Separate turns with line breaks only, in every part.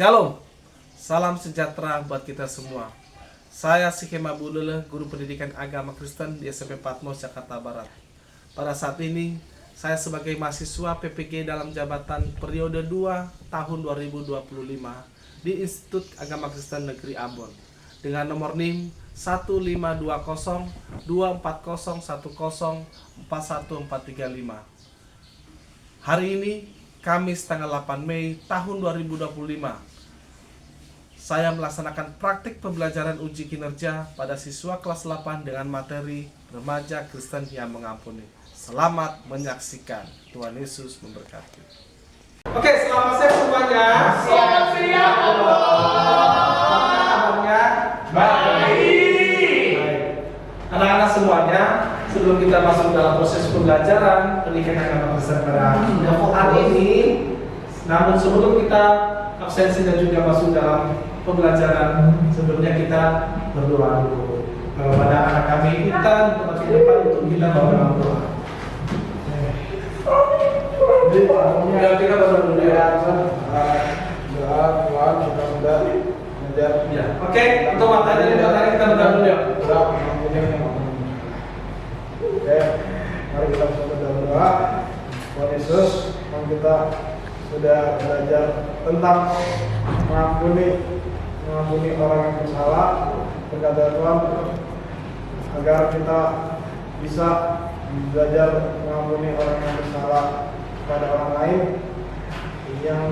Shalom, salam sejahtera buat kita semua. Saya Sikema Bulele, guru pendidikan agama Kristen di SMP Patmos, Jakarta Barat. Pada saat ini, saya sebagai mahasiswa PPG dalam jabatan periode 2 tahun 2025 di Institut Agama Kristen Negeri Ambon dengan nomor NIM 1520240104145. Hari ini Kamis tanggal 8 Mei tahun 2025, saya melaksanakan praktik pembelajaran uji kinerja pada siswa kelas 8 dengan materi Remaja Kristen yang Mengampuni. Selamat menyaksikan. Tuhan Yesus memberkati. Oke, selamat siang semuanya.
Selamat siang,
Kabarnya baik. Anak-anak semuanya, sebelum kita masuk dalam proses pembelajaran pendidikan agama Kristen pada hari ini, namun sebelum kita absensi dan juga masuk dalam pembelajaran, sebelumnya kita berdoa dulu kepada anak kami Intan tempat di depan untuk kita bawa doa. Ya, kita berdoa dulu ya.
Doa Tuhan kita sudah mengejar.
Ya, oke. Untuk materi kita berdoa dulu ya.
Oke, mari kita berdoa. Tuhan Yesus, kita sudah belajar tentang mengampuni orang yang bersalah. Berkata Tuhan, agar kita bisa belajar mengampuni orang yang bersalah kepada orang lain, yang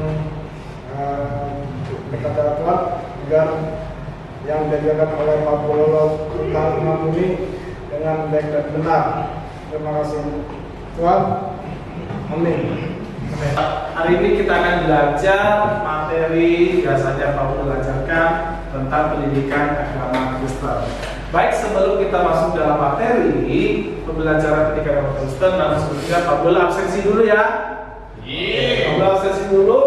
berkata Tuhan, agar yang diajarkan oleh Pak Paulus tentang mengampuni dengan baik dan benar. Terima kasih Tuhan. Amin.
Hari ini kita akan belajar materi biasanya Pak Paulus ajarkan tentang pendidikan agama Kristen. Baik, sebelum kita masuk dalam materi pembelajaran pendidikan agama Kristen, langsung sebelumnya Pak Paulus absensi dulu ya. Pak Paulus absensi dulu.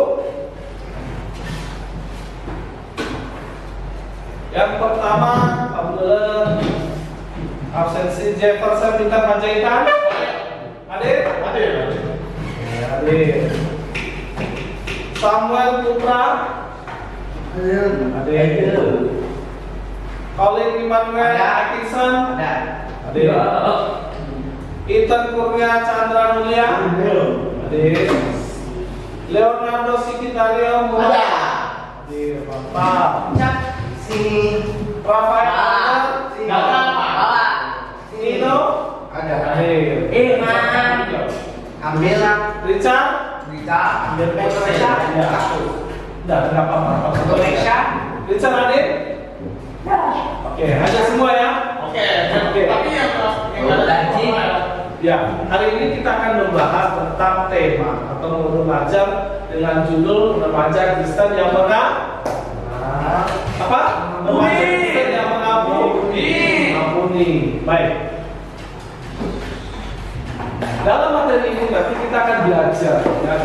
Yang pertama, Pak Paulus absensi Jefferson Bintang Panjaitan. Hadir? Hadir. Samuel Putra. Hadir. Colin Immanuel Atkinson. Hadir. Ethan Kurnia Chandra Mulia. Hadir. Leonardo Sikitario Mulia. Hadir. Mantap. Rafael Nino. Hadir.
Ambil
Richard.
Indonesia.
Enggak apa-apa.
Indonesia.
Richard hadir? Oke, hadir semua ya? Oke.
Tapi yang lagi
Ya, hari ini kita akan membahas tentang tema atau remaja dengan judul Remaja Kristen yang apa? Remaja Kristen yang mengampuni. Baik. Dalam materi ini nanti kita akan belajar. Ya,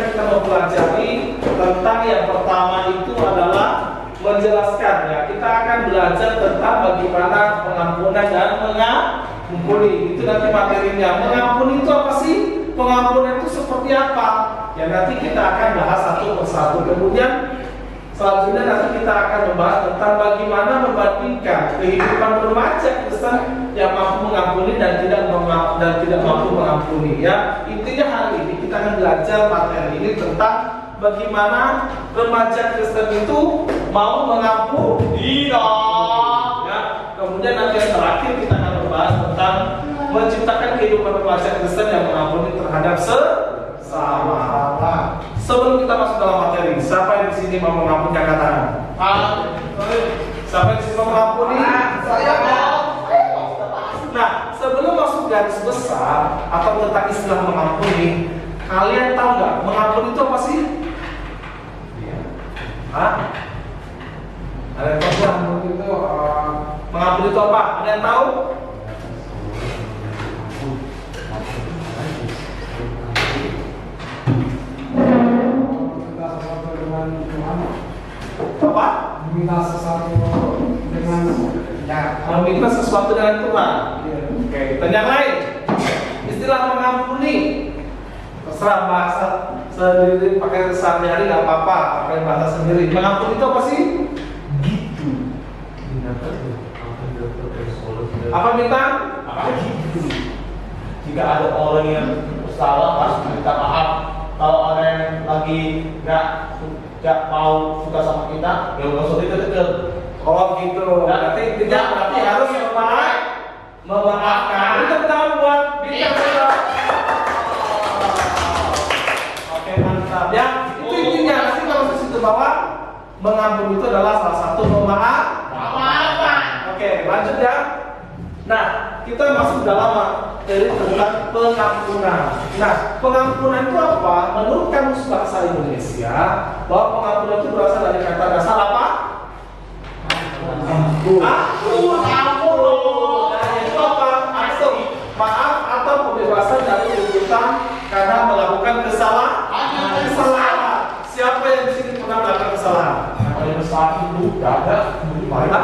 kita mempelajari tentang yang pertama itu adalah menjelaskan ya. Kita akan belajar tentang bagaimana pengampunan dan mengampuni. Itu nanti materinya. Mengampuni itu apa sih? Pengampunan itu seperti apa? Ya, nanti kita akan bahas satu persatu. Kemudian selanjutnya nanti kita akan membahas tentang bagaimana membandingkan kehidupan remaja Kristen yang mampu mengampuni dan tidak mampu mengampuni. Ya, intinya hari ini kita akan belajar materi ini tentang bagaimana remaja Kristen itu mau mengampuni. Ya, kemudian nanti yang terakhir kita akan membahas tentang menciptakan kehidupan remaja Kristen yang mengampuni terhadap sesama. Sebelum kita masuk dalam materi, siapa yang di sini mau mengampuni angkat tangan? Siapa yang di sini mau mengampuni?
Saya mau.
Nah, sebelum masuk garis besar atau tentang istilah mengampuni, kalian tahu nggak mengampuni itu apa sih? Hah? Ada yang tahu nggak? Mengampuni itu apa? Ada yang tahu? Apa?
Meminta sesuatu
dengan Tuhan. Oke, dan yang lain, istilah mengampuni terserah bahasa sendiri, pakai sehari-hari nggak apa-apa, pakai bahasa sendiri. Mengampuni itu apa sih? Gitu. Apa bintang?
Apa gitu? Jika ada orang yang salah harus minta maaf. Kalau ada yang lagi nggak mau suka sama kita, ya nggak usah deket-deket.
Oh gitu. Berarti tidak, berarti harus memaafkan. Itu tahu buat bintang kita. Oke, mantap. Ya, itu intinya. Nanti kalau di situ bawah, mengampuni itu adalah salah satu memaafkan. Oke, lanjut ya. Nah, kita masuk dalam materi tentang pengampunan. Nah, pengampunan itu apa? Menurut Kamus Bahasa Indonesia, bahwa pengampunan itu berasal dari kata dasar apa? Ampun. Nah, itu apa? Ampun. Maaf atau pembebasan dari tuntutan karena melakukan kesalahan. Siapa yang di sini pernah melakukan kesalahan?
Yang besar itu nggak ada. Nggak ada.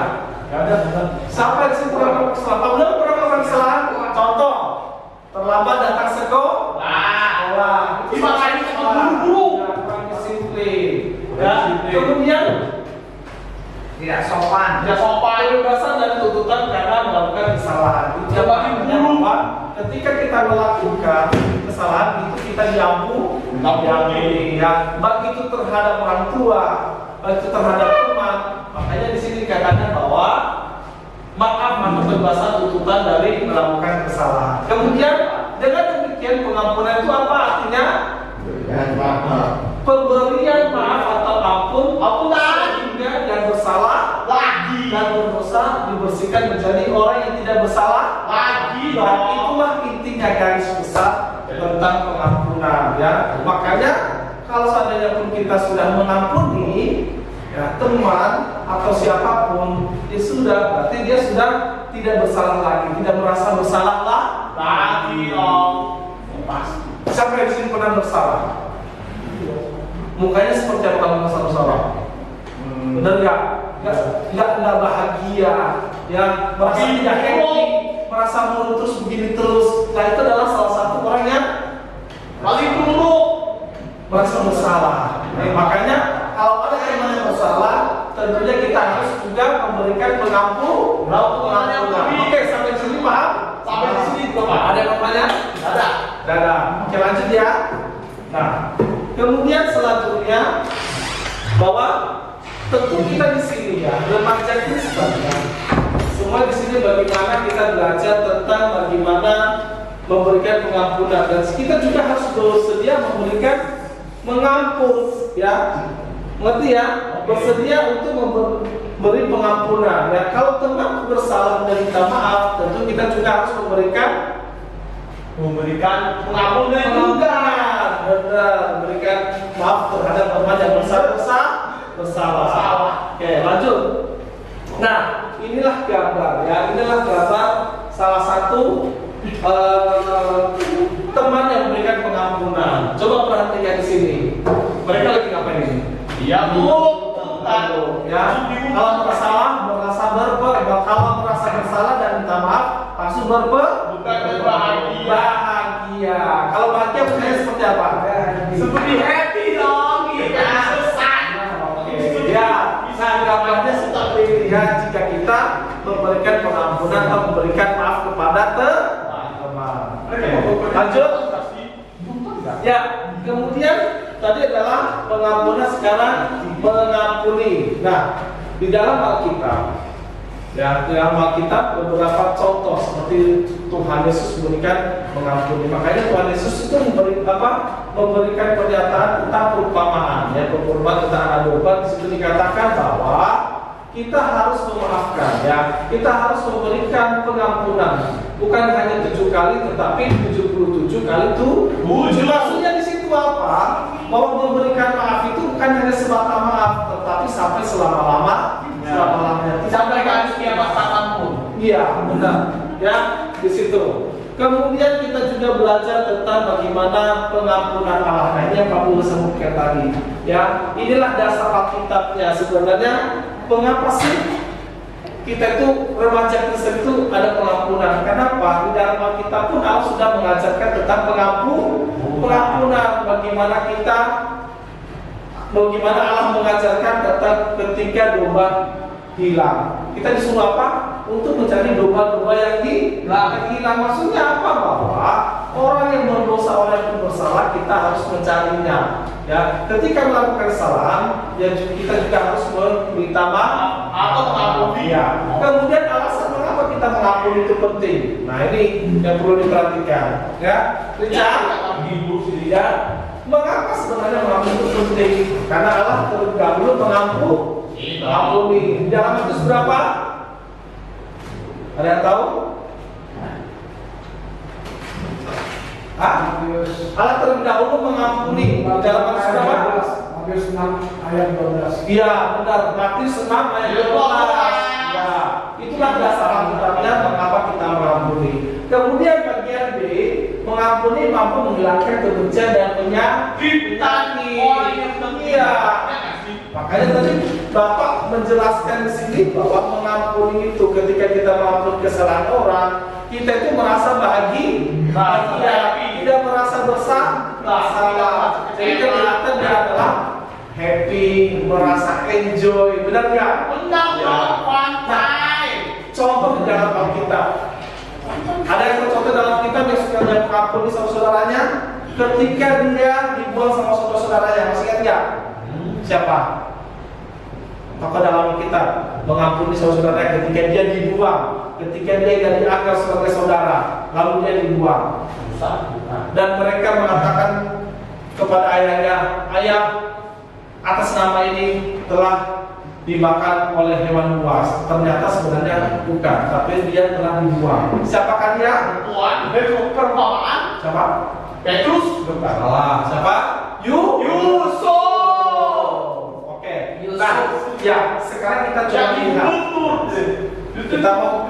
Siapa yang di sini pernah melakukan kesalahan? Apabila pernah melakukan kesalahan, contoh terlambat datang sekolah.
Lima kali sama guru.
Kurang disiplin. Ya, kemudian
Tidak sopan.
pembebasan dari tuntutan karena melakukan kesalahan. Itu apa? Ketika kita melakukan kesalahan itu kita diampuni. Ya, baik itu terhadap orang tua, baik itu terhadap teman. Makanya di sini dikatakan bahwa maaf atau pembebasan tuntutan dari melakukan kesalahan. Kemudian dengan demikian pengampunan itu apa artinya? Pemberian maaf atau ampunan sehingga yang bersalah
Lagi.
dan berdosa dibersihkan menjadi orang yang tidak bersalah
Lagi.
Dan itulah intinya garis besar tentang pengampunan ya. Makanya kalau seandainya pun kita sudah mengampuni ya, teman atau siapapun, ya sudah, berarti dia sudah tidak bersalah lagi, tidak merasa bersalah
Lagi dong.
Pasti. Siapa yang di sini pernah bersalah? Mukanya seperti apa kalau merasa bersalah? Benar nggak? Nggak bahagia, ya merasa tidak happy, merasa murung terus begini terus. Nah itu adalah salah satu orang yang
Paling dulu.
merasa bersalah. Makanya kalau ada teman yang bersalah, tentunya kita harus juga memberikan pengampunan. Oke, sampai sini paham?
Sampai di sini juga Pak.
Ada yang bertanya?
Ada.
Ada. Oke, lanjut ya. Nah, kemudian selanjutnya bahwa tentu kita di sini ya, remaja Kristen ya. Semua di sini bagaimana kita belajar tentang bagaimana memberikan pengampunan dan kita juga harus bersedia mengampun ya. Mengerti ya? Bersedia untuk memberi pengampunan. Ya, kalau teman bersalah dan minta maaf, tentu kita juga harus memberikan
pengampunan juga.
Benar, memberikan maaf terhadap teman yang bersalah. Oke, lanjut. Nah, inilah gambar ya. Inilah gambar salah satu teman yang memberikan pengampunan. Coba perhatikan di sini. Mereka lagi ngapain ini?
Iya Bu.
Ya, kalau merasa bersalah dan minta maaf, langsung bahagia. Kalau bahagia bukannya seperti apa?
Seperti happy dong kita.
Ya, nah gambarnya seperti ini ya. Jika kita memberikan pengampunan atau memberikan maaf kepada teman. Lanjut. Ya, kemudian tadi adalah pengampunan, sekarang mengampuni. Nah, di dalam Alkitab, ya, di dalam Alkitab beberapa contoh seperti Tuhan Yesus memberikan mengampuni. Makanya Tuhan Yesus itu memberikan pernyataan tentang perumpamaan. Ya, perumpamaan tentang anak domba. Di situ dikatakan bahwa kita harus memaafkan. Ya, kita harus memberikan pengampunan. Bukan hanya 7 kali, tetapi 77 kali 7. Maksudnya di situ apa? Bahwa memberikan maaf itu bukan hanya sebatas maaf, tetapi sampai selama-lamanya.
Sampai harus kiamat kapanpun.
Iya, benar. Ya, di situ. Kemudian kita juga belajar tentang bagaimana pengampunan Allah. Nah, ini yang Pak Bulu sebutkan tadi. Ya, inilah dasar Alkitabnya. Sebenarnya, mengapa sih kita itu remaja Kristen itu ada pengampunan. Kenapa? Di dalam Alkitab pun Allah sudah mengajarkan tentang pengampunan. Bagaimana Allah mengajarkan tentang ketika domba hilang. Kita disuruh apa? Untuk mencari domba-domba yang hilang. Maksudnya apa? Bahwa orang yang berdosa, orang yang bersalah, kita harus mencarinya. Ya, ketika melakukan kesalahan, ya kita juga harus meminta maaf
atau mengampuni.
Ya. Kemudian alasan mengapa kita mengampuni itu penting. Nah, ini yang perlu diperhatikan. Ya, Richard. Ya, mengapa sebenarnya mengampuni itu penting? Karena Allah terlebih dahulu mengampuni. Di dalam Matius berapa? Ada yang tahu? Allah terlebih dahulu mengampuni. Di dalam Matius berapa?
Matius 6 ayat 12.
Iya, benar. Matius 6 ayat 12. Ya, itulah dasar Alkitabnya mengapa kita mengampuni. Kemudian bagian B, mengampuni mampu menghilangkan kebencian dan menyakiti orang yang setia. Makanya tadi Bapak menjelaskan di sini bahwa mengampuni itu ketika kita mengampuni kesalahan orang, kita itu merasa bahagia, tidak merasa bersalah. Jadi kelihatan dia adalah happy, merasa enjoy, benar nggak?
Benar, pantai.
Contoh di dalam Alkitab. Ada yang contoh dalam kitab yang suka dia mengampuni sama saudaranya ketika dia dibuang sama saudara-saudaranya, masih ingat nggak? Siapa? Maka dalam kitab mengampuni saudaranya ketika dia dibuang, ketika dia tidak dianggap sebagai saudara, lalu dia dibuang. Dan mereka mengatakan kepada ayahnya, ayah, atas nama ini telah dimakan oleh hewan buas. Ternyata sebenarnya bukan, tapi dia telah dibuang. Siapakah dia?
Tuhan, perumpamaan.
Siapa?
Petrus.
Bukan. Salah. Siapa? Yusuf. Nah, ya sekarang kita coba lihat. Kita mau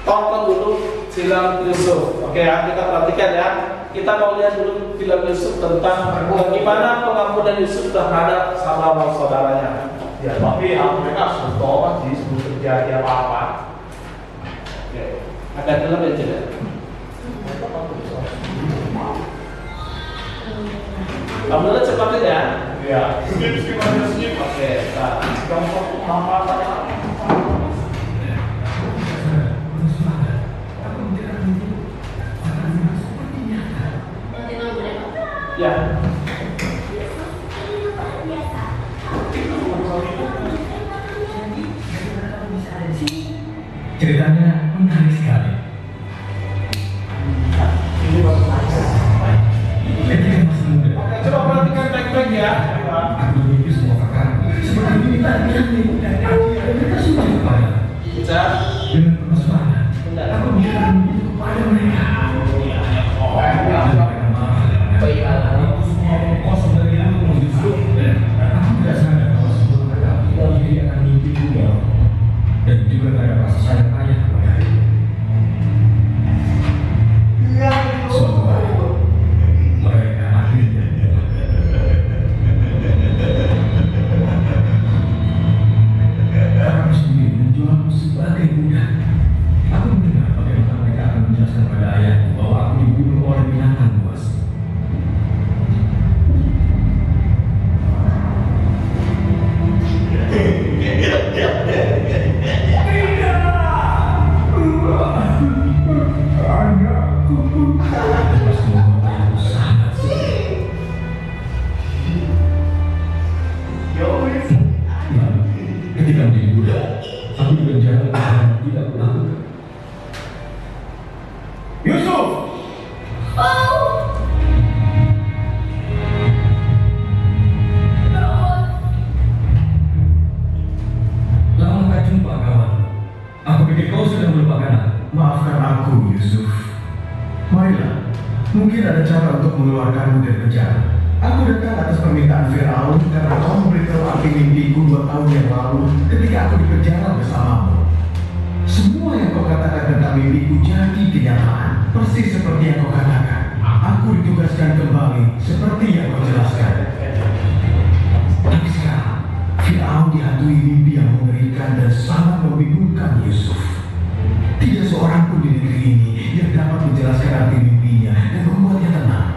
tonton dulu film Yusuf. Oke ya, kita perhatikan ya. Kita mau lihat dulu film Yusuf tentang bagaimana pengampunan Yusuf terhadap saudara-saudaranya.
Ya, tapi mereka harus bertobat sih sebelum terjadi apa-apa.
Oke, ada film yang tidak? Kamu lihat cepatnya ya.
Ya. Skip aja skip.
Oke, nah.
Gampang apa-apa.
Ya.
Ceritanya menarik sekali. Ketika masih muda,
Oke, coba perhatikan baik-baik ya.
aku memiliki semua kakakku seperti minta kami dan mereka suka kepada
Bisa.
dengan permasalahan. Aku bisa begitu kepada mereka. Mereka marah. Itu semua kosong dari aku menunjuk. Aku tidak sadar bahwa sebelum mereka diri akan mimpi juga dan juga tidak ada rasa sayang ayah kepada aku. Suatu hari mereka akhirnya kami sendiri menjualku sebagai budak. Aku mendengar bagaimana mereka akan menjelaskan pada ayahku bahwa aku dibunuh oleh binatang buas. Ketika menjadi budak, aku juga jarang tidak melakukan. Yusuf! Lama tak jumpa kawan. Aku pikir kau sudah melupakan aku.
Maafkan aku, Yusuf. Marilah, mungkin ada cara untuk mengeluarkanmu dari penjara. Aku datang atas permintaan Firaun karena kau memberitahu arti mimpiku 2 tahun yang lalu ketika aku di penjara bersamamu. Semua yang kau katakan tentang mimpiku jadi kenyataan, persis seperti yang kau katakan. Aku ditugaskan kembali seperti yang kau jelaskan. Tapi sekarang, Firaun dihantui mimpi yang mengerikan. mengerikan dan sangat membingungkan Yusuf. Tidak seorang pun di negeri ini yang dapat menjelaskan arti mimpinya dan membuatnya tenang.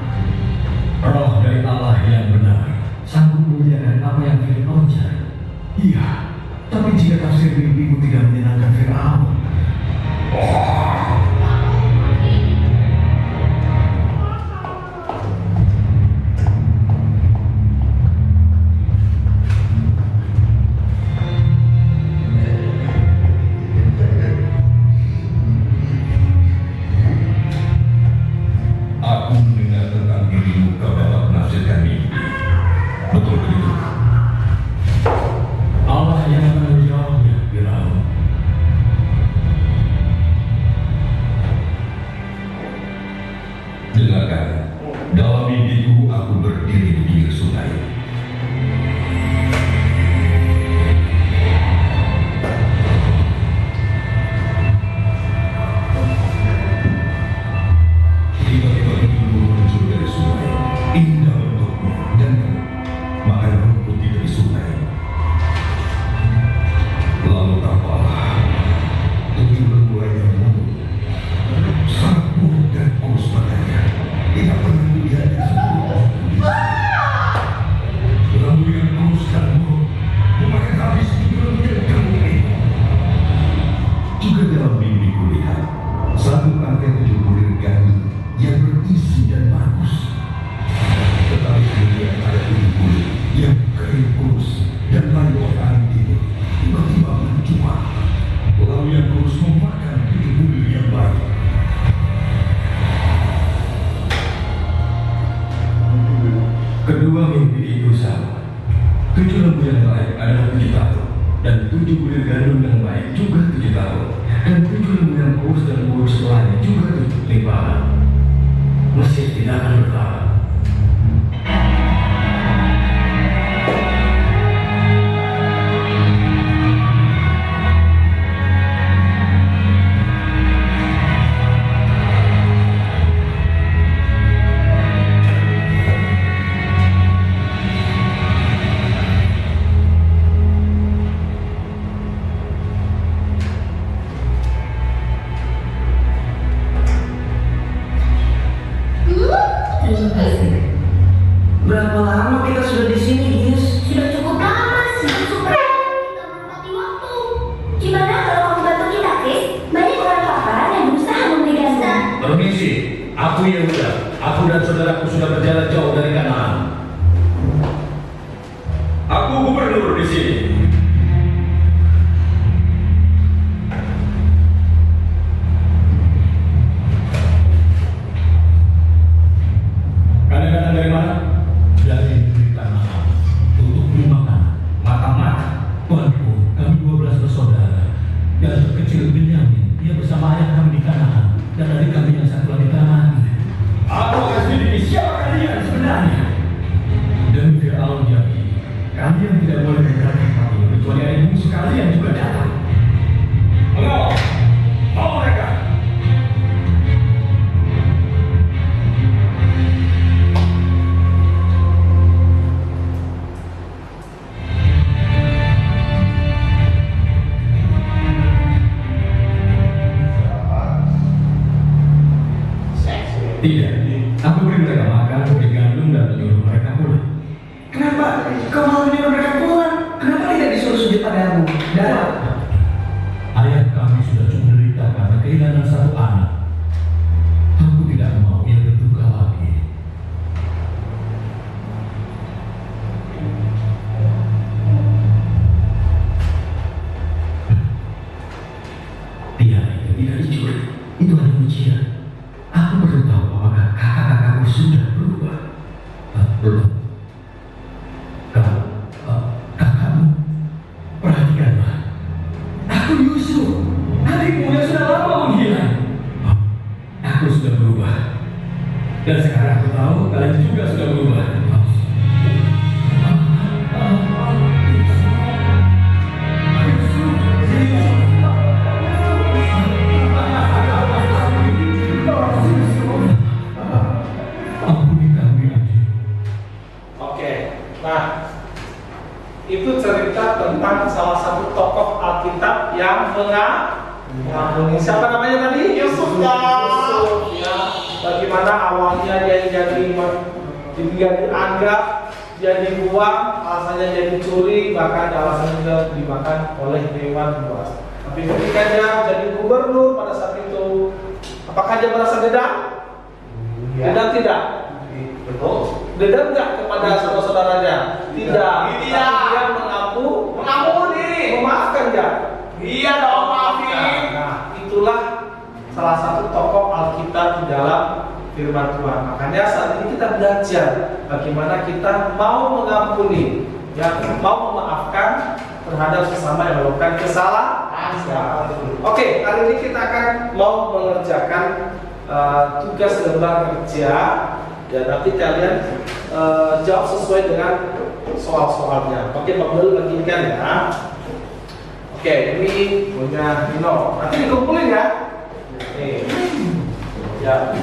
Roh dari Allah yang benar sanggup memuliakan apa yang Firaun cari.
Iya, tapi jika tafsir mimpimu tidak menyenangkan Firaun,
Aku mendengar tentang dirimu kau dapat menafsirkan mimpi. Betul begitu? Allah yang akan menjawabnya, Firaun. Dengarkan, dalam mimpiku aku berdiri di pinggir sungai. Tiba-tiba ibumu muncul dari sungai, indah bentuknya dan makan rumput di tepi sungai. Lalu tampaklah 7 lembuai yang murung, sangat buruk dan kurus badannya. Tidak pernah dilihat di seluruh lembu yang kurus dan murung memakan habis 7 lembu yang kamu ini.
juga dalam mimpi kulihat satu angka 7 bulir gandum yang berisi dan bagus. Tetapi kemudian ada 7 bulir yang kering kurus dan layu angin timur tiba-tiba mencuat. Lalu yang kurus memakan 7 bulir yang baik.
Kedua mimpi itu sama. 7 lembu yang baik adalah 7 tahun, dan 7 bulir gandum yang baik juga 7 tahun, dan 7 lembu yang kurus dan buruk setelahnya juga 7 limpahan. Mesir tidak akan bertahan.
Terima kasih. Berapa lama kita sudah di sini, Gis?
Sudah cukup lama sih, supaya kita menempati waktu. Gimana kalau kamu bantu kita, Chris? Banyak orang paparan yang berusaha memberikannya.
Permisi, aku Yehuda. Aku dan saudaraku sudah berjalan jauh dari Kanaan. Aku gubernur di sini. Kalian datang dari mana? Dari negeri Kanaan. Untuk beli makan, mata-mata. Tuanku, kami 12 bersaudara. Dan terkecil Benyamin, dia bersama ayah kami di Kanaan. Dan adik kami yang satu lagi telah mati. Aku akan selidiki siapa kalian sebenarnya. Demi Firaun yakin, kalian tidak boleh meninggalkan kami kecuali ada musuh kalian juga datang. Mengawal, bawa mereka. Tidak, aku beri mereka makan, beri gandum dan menyuruh mereka pulang.
Kenapa kau mau menyuruh mereka pulang? Kenapa tidak disuruh sujud padamu? Dan
Ayah kami sudah cukup menderita karena kehilangan satu anak. Aku tidak mau ia berduka lagi. Tidak, itu tidak dicuri. Itu hanya ujian. Aku perlu tahu apakah kakak-kakakku sudah berubah. Belum. Kakakmu, perhatikanlah. Aku Yusuf, adikmu yang sudah lama menghilang. Aku sudah berubah. Dan sekarang aku tahu kalian juga sudah berubah. Ampuni kami, adik.
Oke, nah itu cerita tentang salah satu tokoh Alkitab yang mengampuni. Siapa namanya tadi? Yusuf ya. Bagaimana awalnya dia dianggap, dia dibuang, alasannya dia dicuri, bahkan alasannya juga dimakan oleh hewan buas. Tapi ketika dia jadi gubernur pada saat itu, apakah dia merasa dendam? Dendam tidak?
Betul.
Dendam enggak kepada saudara-saudaranya? Tidak. Tapi dia mengampuni, memaafkan enggak?
Iya dong, maafin.
Nah, itulah salah satu tokoh Alkitab di dalam firman Tuhan. Makanya saat ini kita belajar bagaimana kita mau mengampuni, ya, mau memaafkan terhadap sesama yang melakukan kesalahan. Oke, hari ini kita akan mau mengerjakan tugas lembar kerja. Dan nanti kalian jawab sesuai dengan soal-soalnya. Oke, Pak Bel bagikan ya. Oke, ini punya Dino. Nanti dikumpulin ya. Nih. Ya.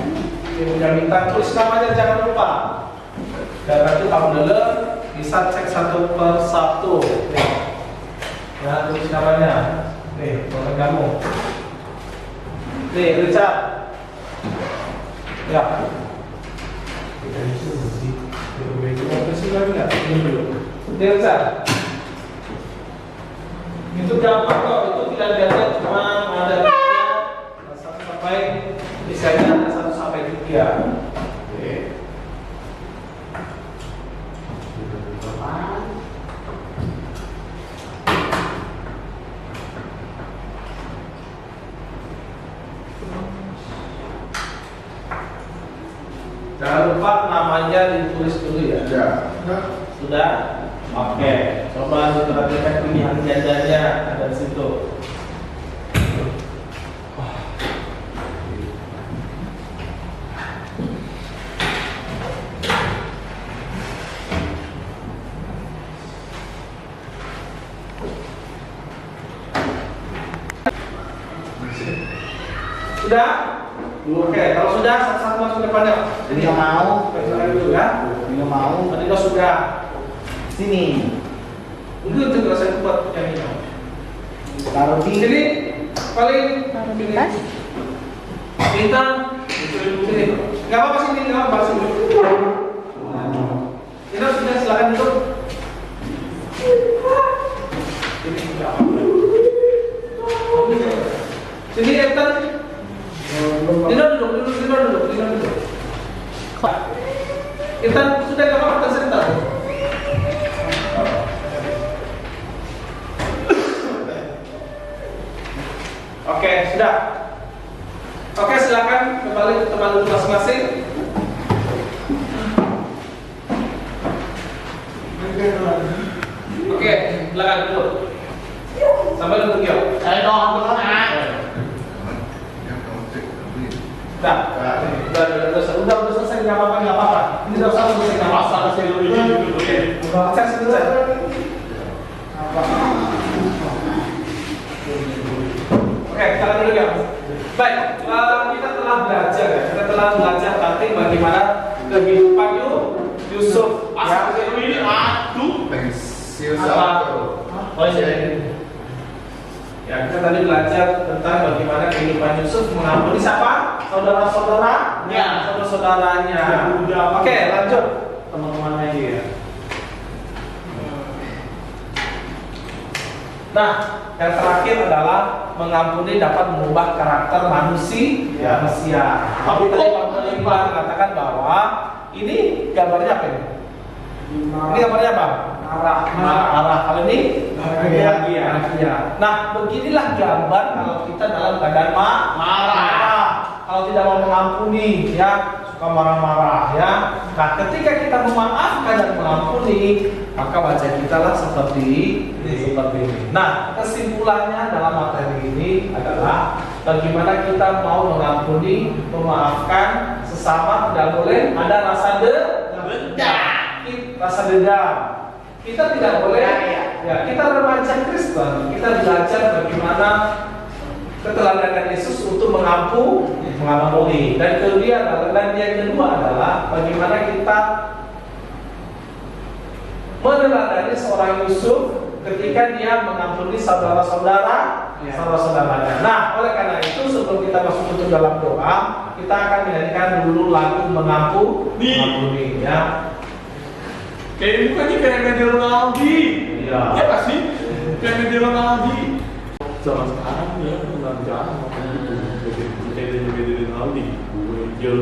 Ini punya bintang, tulis namanya jangan lupa. Dan nanti Pak Bel bisa cek satu per satu. Nih. Ya, tulis namanya. Nih, boleh kamu. Nih, Richard. Ya. Itu gampang kok, itu tidak ada, cuma ada 1 sampai misalnya ada 1 sampai 3. Oke. Jangan lupa namanya ditulis dulu ya. Sudah? Oke. Coba diperhatikan pilihan jajanya ada di situ. Sudah? Oke, kalau sudah satu-satu masuk ke depannya.
Jadi nggak mau.
Periksa dulu ya.
Nggak mau.
Tadi kalau sudah.
Sini.
Itu kalau saya buat yang ini.
Taruh di
Sini paling bintang. Bintang. Sini. Nggak apa-apa sini, nggak apa-apa sini. Kita sudah silakan duduk. Sini nggak apa-apa. Sini Ethan. Dino duduk. Kita sudah nggak apa-apa sebentar. Oke, sudah. Oke, silakan kembali ke tempat duduk masing-masing. Oke, silakan duduk. Sampai duduk ya.
saya doang dulu nah.
Udah selesai, nggak apa-apa. Ini sudah selesai, nggak masalah. Selesai. Oke, kita dulu ya. Baik, kita telah belajar ya. Kita telah belajar tentang bagaimana kehidupan Yusuf.
Ini aduh.
Oh iya. Ya, kita tadi belajar tentang bagaimana kehidupan Yusuf mengampuni siapa? Saudara-saudaranya. Saudara-saudaranya. Oke, lanjut. Teman-teman lagi ya. Nah, yang terakhir adalah mengampuni dapat mengubah karakter manusia. Tapi tadi Pak Iqbal mengatakan bahwa ini gambarnya apa ini? Ini gambarnya apa? Marah. Kalau ini bahagia. Nah, beginilah gambar kalau kita dalam keadaan marah. Kalau tidak mau mengampuni, ya suka marah-marah, ya. Nah, ketika kita memaafkan dan mengampuni, maka wajah kita lah seperti ini. Nah, kesimpulannya dalam materi ini adalah bagaimana kita mau mengampuni, memaafkan sesama, tidak boleh ada rasa dendam. Kita tidak boleh, ya, kita remaja Kristen, kita belajar bagaimana keteladanan Yesus untuk mengampuni. Dan yang kedua adalah bagaimana kita meneladani seorang Yusuf ketika dia mengampuni saudara-saudaranya. Nah, oleh karena itu sebelum kita masuk ke dalam doa, kita akan menyanyikan dulu lagu mengampuni ya.
Kayak bukannya kayak media Ronaldi.
Iya.
Ya nggak sih? Kayak media Ronaldi. Zaman sekarang ya nggak jarang makan gitu. Media Ronaldi. Gue jual.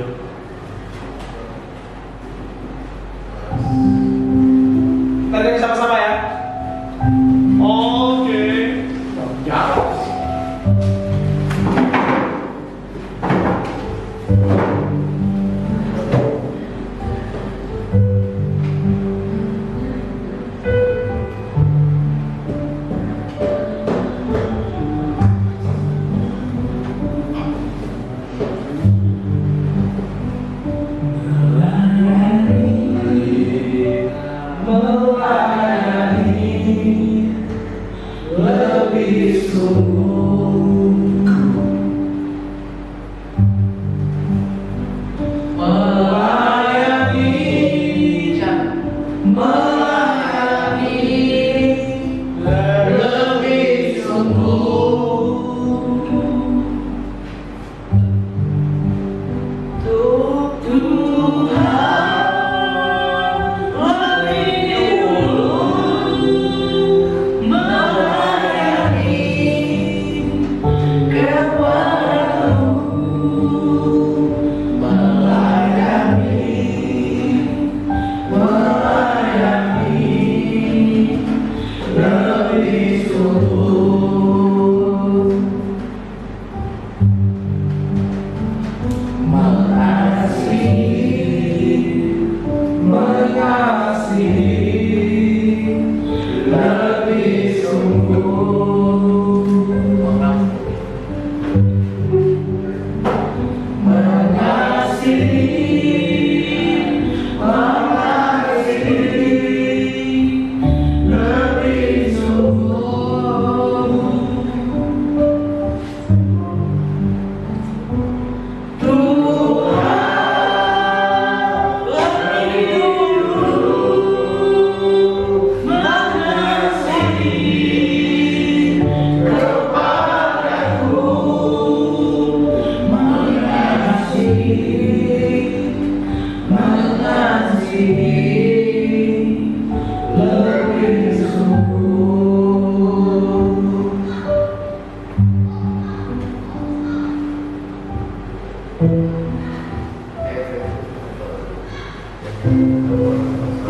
Kita nyanyi sama-sama ya.
Oke. Jarang.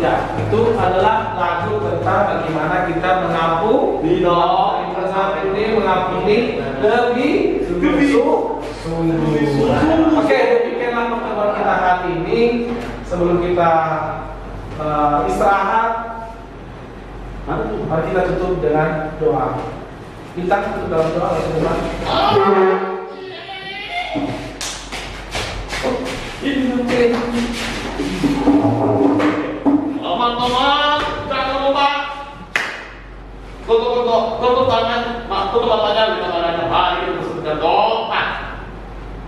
Ya, itu adalah lagu tentang bagaimana kita mengampuni lebih sungguh. Oke, demikianlah pertemuan kita hari ini. Sebelum kita istirahat, mari kita tutup dengan doa. Kita tutup dalam doa, teman-teman.
Teman-teman, jangan lupa tutup tangan, tutup matanya dengan tangannya. Mari kita bersama doa.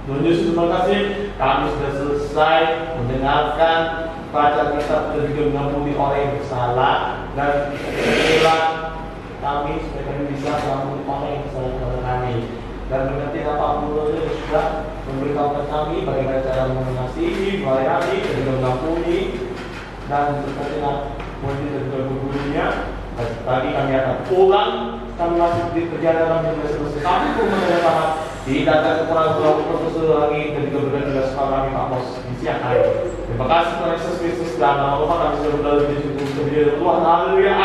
Tuhan Yesus, terima kasih kami sudah selesai mendengarkan bacaan kitab dan juga mengampuni orang yang bersalah, dan bilang kami supaya kami bisa mengampuni orang yang bersalah kepada kami, dan mengerti apapun yang sudah memberitahukan kami bagaimana cara mengasihi, melayani, dan juga mengampuni, dan berkatilah murid dan juga gurunya. Tadi kami akan pulang, kami masih di perjalanan yang selesai. Kami pun mendapat tidak ada kekurangan profesor lagi, dan juga berkat juga sekolah kami Pak Bos di siang hari. Terima kasih Tuhan Yesus Kristus, dan nama Bapa kami sudah berdoa di Tuhan. Haleluya.